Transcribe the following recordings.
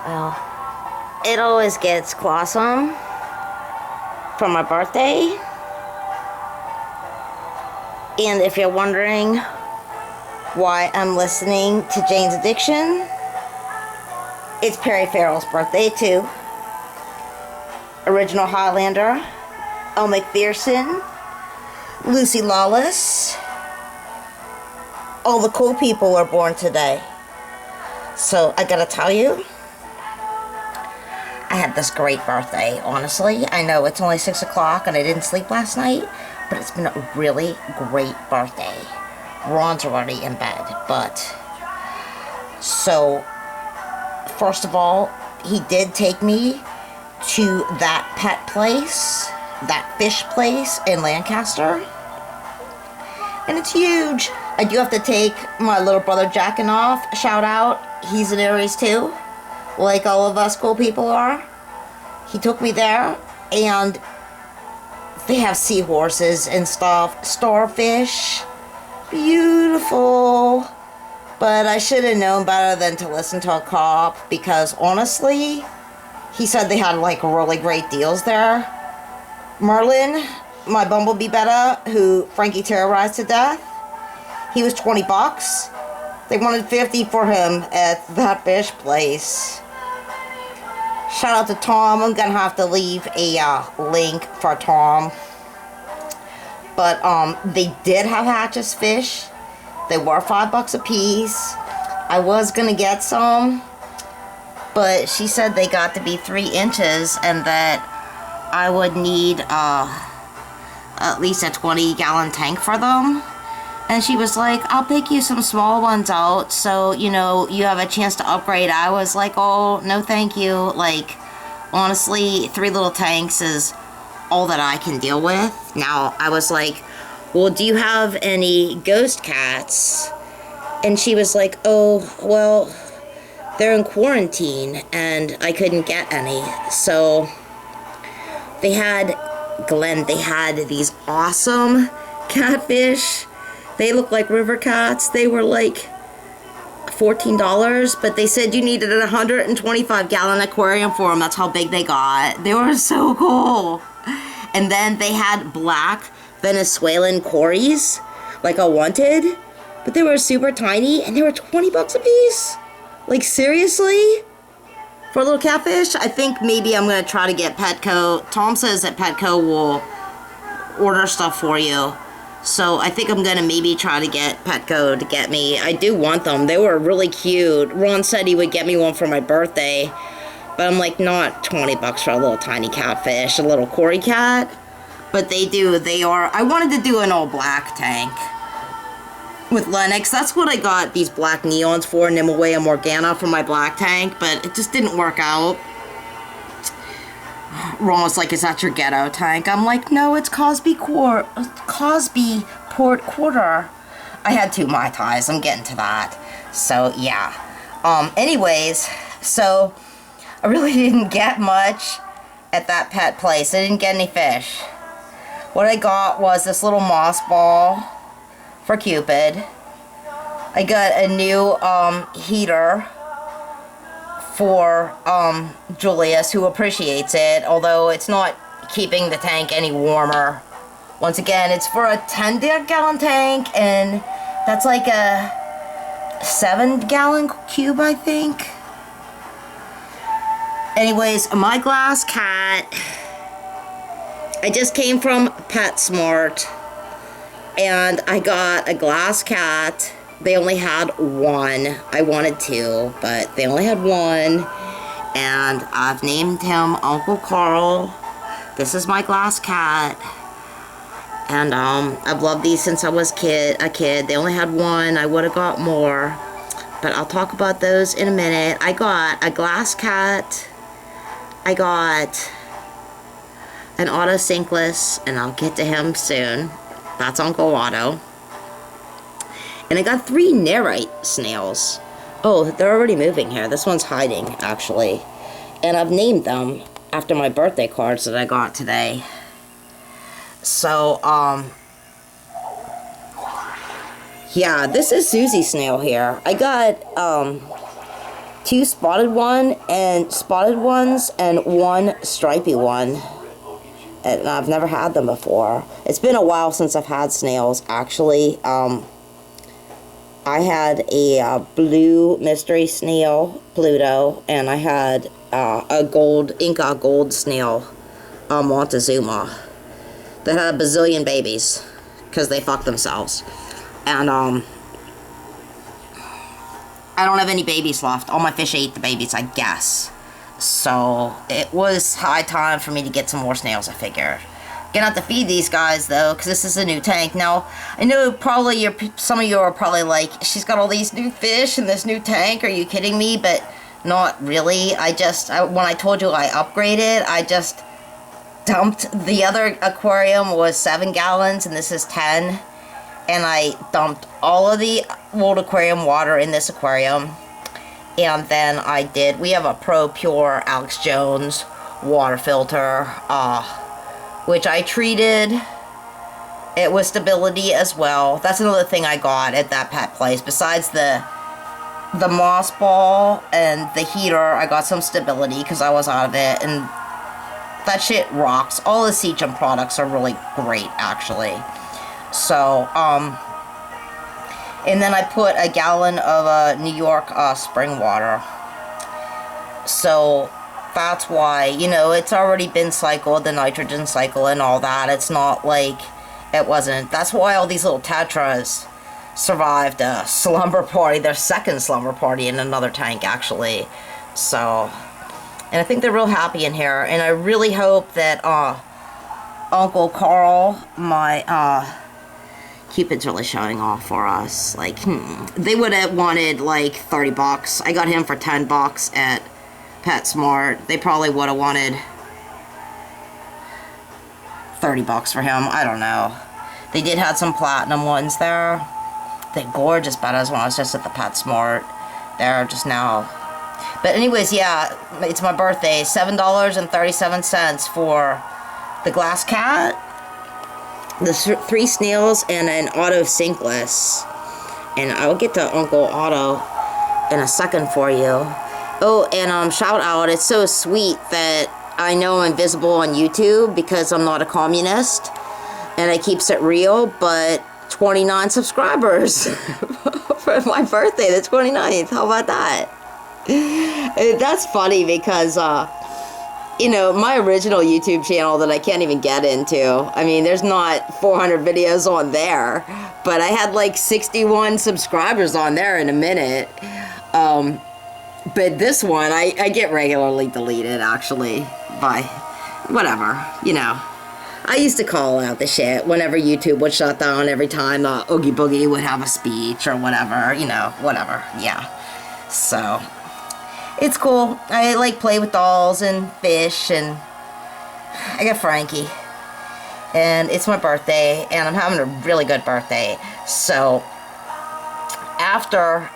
Well, it always gets awesome for my birthday. And if you're wondering why I'm listening to Jane's Addiction, it's Perry Farrell's birthday too. Original Highlander, Elle Macpherson, Lucy Lawless. All the cool people are born today. So I gotta tell you, I had this great birthday, honestly. I know it's only 6 o'clock and I didn't sleep last night, but it's been a really great birthday. Ron's already in bed, but... So, first of all, he did take me to that pet place, that fish place in Lancaster. And it's huge. I do have to take my little brother jacking off. Shout out. He's an Aries too, like all of us cool people are. He took me there, and they have seahorses and stuff, starfish, beautiful. But I should have known better than to listen to a cop, because honestly, he said they had like really great deals there. Merlin, my bumblebee betta, who Frankie terrorized to death, he was 20 bucks. They wanted 50 for him at that fish place. Shout out to Tom. I'm gonna have to leave a link for Tom. But they did have Hatch's fish. They were $5 a piece. I was gonna get some, but she said they got to be 3 inches and that I would need at least a 20-gallon tank for them. And she was like, I'll pick you some small ones out so, you know, you have a chance to upgrade. I was like, oh, no thank you. Like, honestly, 3 little tanks is all that I can deal with. Now, I was like, well, do you have any ghost cats? And she was like, oh, well, they're in quarantine and I couldn't get any. So they had Glenn, they had these awesome catfish. They look like river cats. They were like $14, but they said you needed a 125-gallon aquarium for them. That's how big they got. They were so cool. And then they had black Venezuelan cories, like I wanted, but they were super tiny, and they were 20 bucks a piece. Like, seriously? For a little catfish? I think maybe I'm going to try to get Petco. Tom says that Petco will order stuff for you. So I think I'm going to maybe try to get Petco to get me. I do want them. They were really cute. Ron said he would get me one for my birthday. But I'm like, not 20 bucks for a little tiny catfish, a little Cory cat. But they do. They are. I wanted to do an all black tank with Lennox. That's what I got these black neons for, Nimue and Morgana for my black tank. But it just didn't work out. Ron was like, is that your ghetto tank? I'm like, no, it's Cosby Port Quarter. I had 2 Mai Tais. I'm getting to that. So, yeah. Anyways, so I really didn't get much at that pet place. I didn't get any fish. What I got was this little moss ball for Cupid. I got a new heater for Julius, who appreciates it, although it's not keeping the tank any warmer. Once again, it's for a 10-gallon tank, and that's like a 7-gallon cube, I think. Anyways, my glass cat, I just came from PetSmart, and I got a glass cat. They only had 1. I wanted 2, but they only had 1. And I've named him Uncle Carl. This is my glass cat. And I've loved these since I was a kid. They only had 1. I would have got more. But I'll talk about those in a minute. I got a glass cat. I got an Otto Sinkless, and I'll get to him soon. That's Uncle Otto. And I got 3 Nerite snails. Oh, they're already moving here. This one's hiding, actually. And I've named them after my birthday cards that I got today. So, yeah, this is Susie Snail here. I got 2 2 spotted ones and 1 stripy one. And I've never had them before. It's been a while since I've had snails, actually. I had a blue mystery snail, Pluto, and I had a Inca gold snail, Montezuma, that had a bazillion babies, because they fucked themselves. And, I don't have any babies left. All my fish ate the babies, I guess. So, it was high time for me to get some more snails, I figured. Gonna have to feed these guys, though, because this is a new tank. Now, I know probably some of you are probably like, she's got all these new fish in this new tank. Are you kidding me? But not really. When I told you I upgraded, I just dumped. The other aquarium was 7 gallons, and this is 10. And I dumped all of the old aquarium water in this aquarium. And then we have a Pro Pure Alex Jones water filter, which I treated it with stability as well. That's another thing I got at that pet place. Besides the moss ball and the heater, I got some stability because I was out of it. And that shit rocks. All the Seachum products are really great, actually. So, and then I put a gallon of New York spring water. So that's why, it's already been cycled, the nitrogen cycle and all that. It's not like it wasn't. That's why all these little tetras survived a slumber party, their second slumber party in another tank, actually. So, and I think they're real happy in here. And I really hope that Uncle Carl, my Cupid's really showing off for us. Like, they would have wanted like $30. I got him for $10 at PetSmart. They probably would have wanted $30 for him. I don't know. They did have some platinum ones there. They're gorgeous bettas when I was just at the PetSmart there just now. But anyways, yeah, it's my birthday. $7.37 for the glass cat, the 3 snails, and an auto sinkless. And I'll get to Uncle Otto in a second for you. Oh, and shout out, it's so sweet that I know I'm invisible on YouTube because I'm not a communist and it keeps it real, but 29 subscribers for my birthday, the 29th. How about that? That's funny because my original YouTube channel that I can't even get into, I mean, there's not 400 videos on there, but I had like 61 subscribers on there in a minute. But this one, I get regularly deleted, actually, by whatever, I used to call out the shit whenever YouTube would shut down every time Oogie Boogie would have a speech or whatever, whatever, yeah. So, it's cool. I play with dolls and fish, and I got Frankie. And it's my birthday, and I'm having a really good birthday. So, after,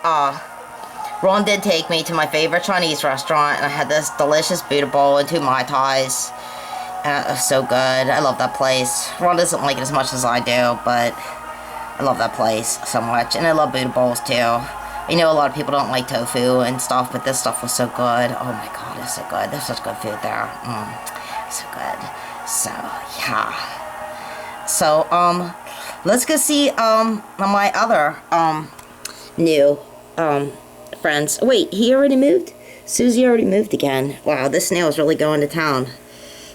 Ron did take me to my favorite Chinese restaurant, and I had this delicious Buddha bowl and 2 Mai Tais. It was so good. I love that place. Ron doesn't like it as much as I do, but I love that place so much. And I love Buddha bowls, too. I know a lot of people don't like tofu and stuff, but this stuff was so good. Oh my god, it's so good. There's such good food there. So good. So, yeah. So, let's go see, my other, new, friends. Wait, he already moved? Susie already moved again. Wow, this snail is really going to town.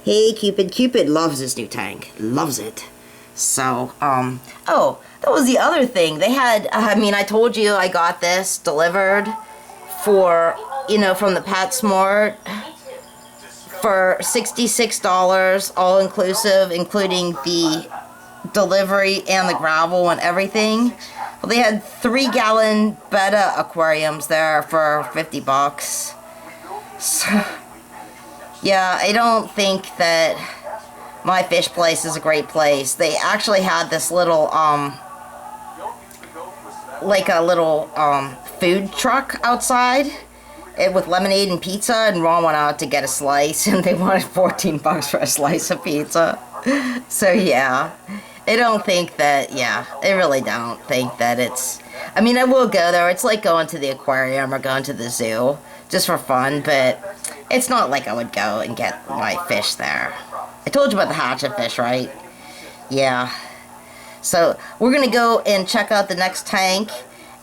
Hey, Cupid. Cupid loves this new tank. Loves it. So, oh, that was the other thing. They had, I told you I got this delivered for, from the PetSmart for $66, all inclusive, including the delivery and the gravel and everything. Well, they had 3-gallon betta aquariums there for $50. So, yeah, I don't think that my fish place is a great place. They actually had this little, like a little, food truck outside with lemonade and pizza, and Ron went out to get a slice, and they wanted $14 for a slice of pizza. So, yeah. I don't think that, yeah, I really don't think that it's, I will go there. It's like going to the aquarium or going to the zoo. just for fun, but it's not like I would go and get my fish there. I told you about the hatchet fish, right? Yeah. So we're gonna go and check out the next tank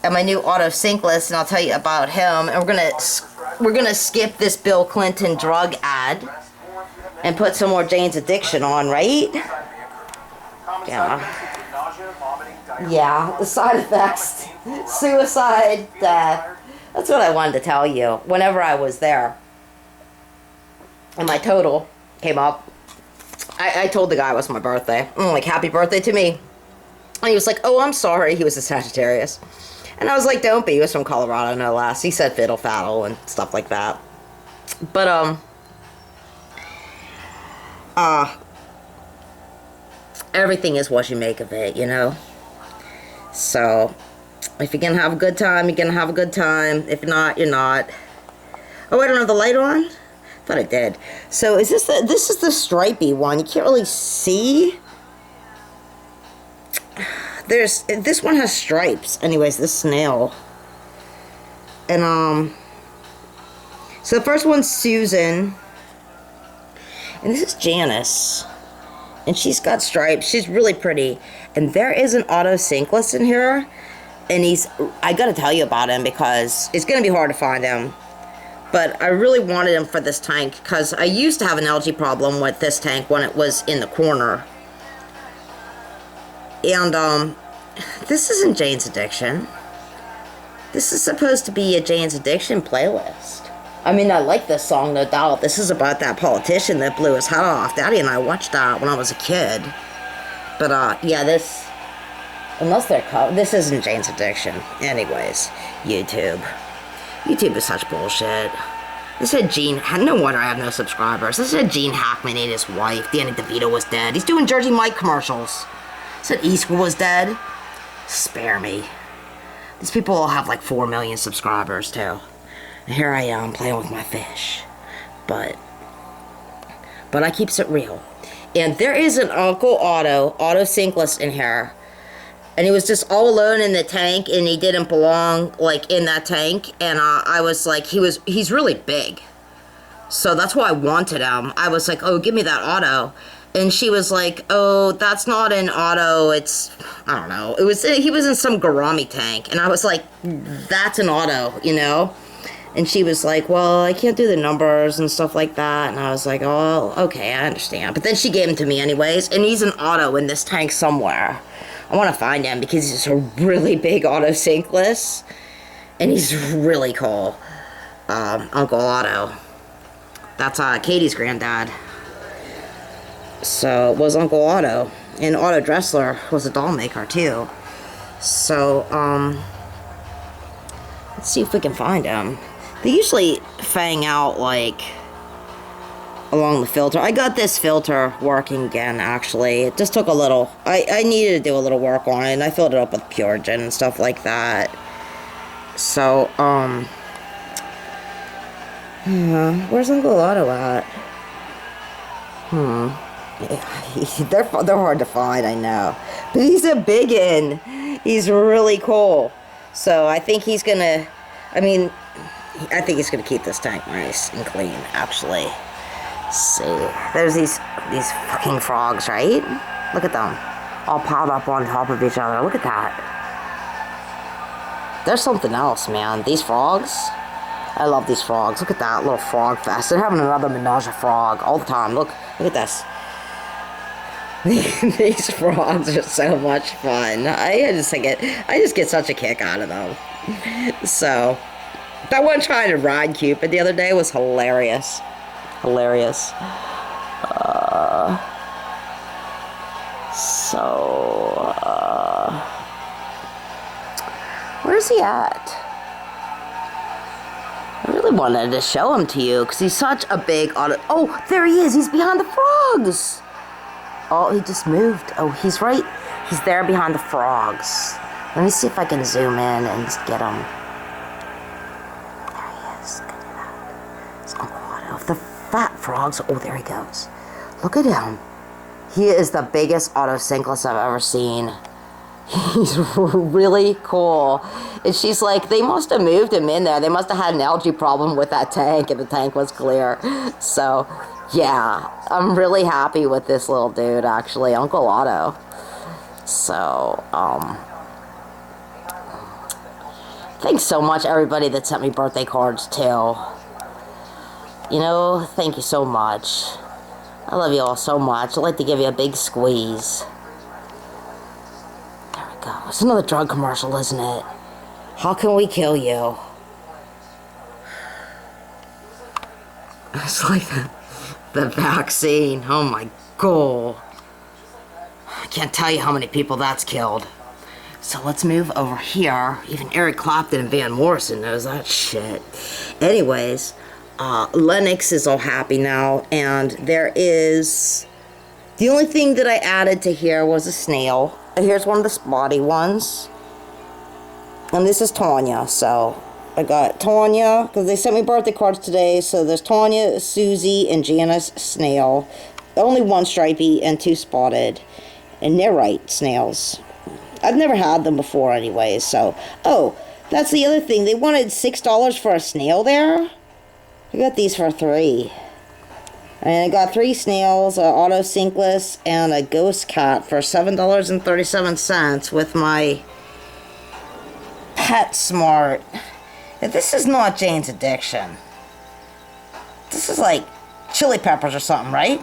and my new auto sinkless, and I'll tell you about him. And we're gonna skip this Bill Clinton drug ad and put some more Jane's Addiction on, right? Yeah. Yeah, the side effects, suicide, death. That's what I wanted to tell you whenever I was there. And my total came up. I told the guy it was my birthday. I'm like, happy birthday to me. And he was like, oh, I'm sorry. He was a Sagittarius. And I was like, don't be. He was from Colorado, no less. He said fiddle faddle and stuff like that. But, everything is what you make of it, you know? So, if you're gonna have a good time, you're gonna have a good time. If not, you're not. Oh, I don't have the light on? I thought I did. So, is this this is the stripey one. You can't really see. This one has stripes. Anyways, this snail. And, so the first one's Susan. And this is Janice. And she's got stripes. She's really pretty. And there is an auto sinkless in here. And I gotta tell you about him because it's gonna be hard to find him. But I really wanted him for this tank because I used to have an algae problem with this tank when it was in the corner. And, this isn't Jane's Addiction. This is supposed to be a Jane's Addiction playlist. I mean, I like this song, no doubt. This is about that politician that blew his head off. Daddy and I watched that when I was a kid. But, yeah, this... Unless they're... This isn't Jane's Addiction. Anyways, YouTube. YouTube is such bullshit. This said Gene... No wonder I have no subscribers. This said Gene Hackman ate his wife. Danny DeVito was dead. He's doing Jersey Mike commercials. Said Eastwood was dead. Spare me. These people all have like 4 million subscribers too. And here I am playing with my fish. But I keeps it real. And there is an Uncle auto sinkless in here. And he was just all alone in the tank and he didn't belong like in that tank. And I was like, he's really big. So that's why I wanted him. I was like, oh, give me that auto. And she was like, oh, that's not an auto, it's, I don't know. He was in some Garami tank. And I was like, that's an auto, you know? And she was like, well, I can't do the numbers and stuff like that. And I was like, oh, okay, I understand. But then she gave him to me anyways. And he's an auto in this tank somewhere. I want to find him because he's a really big auto sinkless. And he's really cool. Uncle Otto. That's Katie's granddad. So, it was Uncle Otto. And Otto Dressler was a doll maker, too. So, let's see if we can find him. They usually fang out, like, along the filter. I got this filter working again, actually. It just took a little... I needed to do a little work on it, and I filled it up with Purigen and stuff like that. So, where's Uncle Otto at? They're hard to find, I know. But he's a biggin. He's really cool. So I think he's gonna... I think he's gonna keep this tank nice and clean, actually. Let's see. There's these fucking frogs, right? Look at them. All piled up on top of each other. Look at that. There's something else, man. These frogs... I love these frogs. Look at that little frog fest. They're having another menage a frog all the time. Look at this. These frogs are so much fun. I just get such a kick out of them. So, that one trying to ride Cupid the other day was hilarious. Hilarious. Where's he at? I really wanted to show him to you because he's such a big auto. Oh, there he is. He's behind the frogs. Oh, he just moved. Oh, he's right. He's there behind the frogs. Let me see if I can zoom in and just get him. There he is. Look at that. It's Uncle Otto. The fat frogs. Oh, there he goes. Look at him. He is the biggest auto sinkless I've ever seen. He's really cool. And she's like, they must have moved him in there. They must have had an algae problem with that tank, and the tank was clear. So, yeah, I'm really happy with this little dude, actually, Uncle Otto. So, thanks so much, everybody that sent me birthday cards, too. You know, thank you so much. I love you all so much. I'd like to give you a big squeeze. There we go. It's another drug commercial, isn't it? How can we kill you? It's like the vaccine. Oh my god. I can't tell you how many people that's killed. So let's move over here. Even Eric Clapton and Van Morrison knows that shit. Anyways, Lennox is all happy now, and there is... The only thing that I added to here was a snail. Here's one of the spotty ones. And this is Tanya, so... I got Tanya, because they sent me birthday cards today, so there's Tanya, Susie, and Janice Snail. Only one stripey and two spotted. And they're right snails. I've never had them before anyways, so... Oh, that's the other thing. They wanted $6 for a snail there. I got these for $3. And I got 3 snails, an auto sinkless, and a ghost cat for $7.37 with my PetSmart. This is not Jane's Addiction. This is like chili peppers or something, right?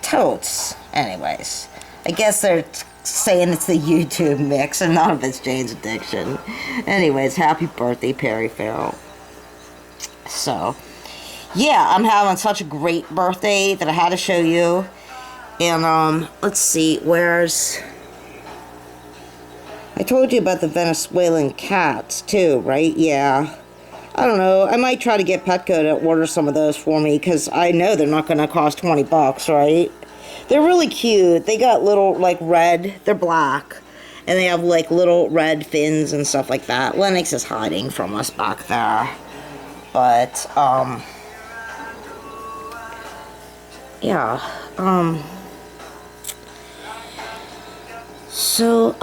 Totes. Anyways, I guess they're saying it's the YouTube mix and none of it's Jane's Addiction. Anyways, happy birthday, Perry Farrell. So, yeah, I'm having such a great birthday that I had to show you. And, let's see, where's... I told you about the Venezuelan cats, too, right? Yeah. I don't know. I might try to get Petco to order some of those for me, because I know they're not going to cost $20, right? They're really cute. They got little, like, red. They're black. And they have, like, little red fins and stuff like that. Lennox is hiding from us back there. But, yeah. So,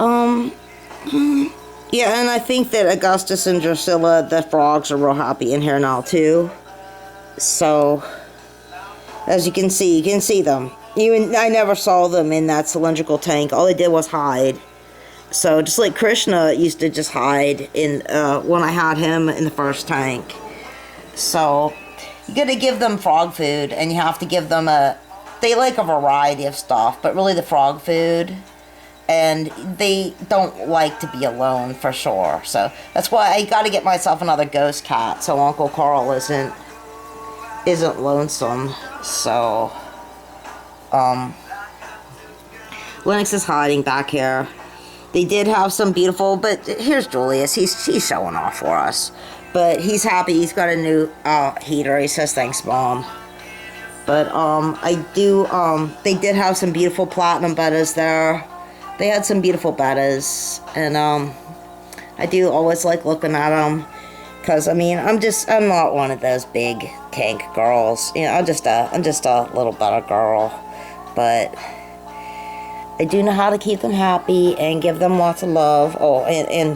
yeah, and I think that Augustus and Drusilla, the frogs, are real happy in here now, too. So, as you can see them. Even, I never saw them in that cylindrical tank. All they did was hide. So, just like Krishna used to just hide in, when I had him in the first tank. So, you gotta give them frog food, and you have to give them they like a variety of stuff, but really the frog food. And they don't like to be alone, for sure. So, that's why I gotta get myself another ghost cat, so Uncle Carl isn't lonesome. So, Lennox is hiding back here. They did have some beautiful, but here's Julius. He's showing off for us. But he's happy. He's got a new heater. He says, thanks, Mom. But, they did have some beautiful platinum bettas there. They had some beautiful bettas. And, I do always like looking at them. Because, I mean, I'm not one of those big tank girls. You know, I'm just a little better girl. But I do know how to keep them happy and give them lots of love. Oh, and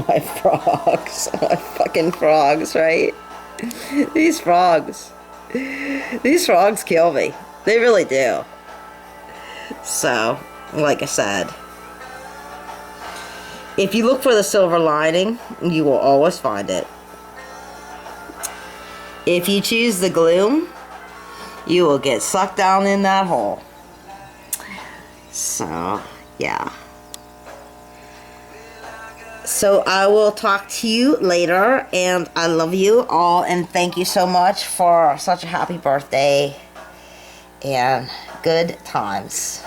my frogs. My fucking frogs, right? These frogs. These frogs kill me. They really do. So, like I said, if you look for the silver lining, you will always find it. If you choose the gloom, you will get sucked down in that hole. So, yeah. So, I will talk to you later, and I love you all, and thank you so much for such a happy birthday, and good times.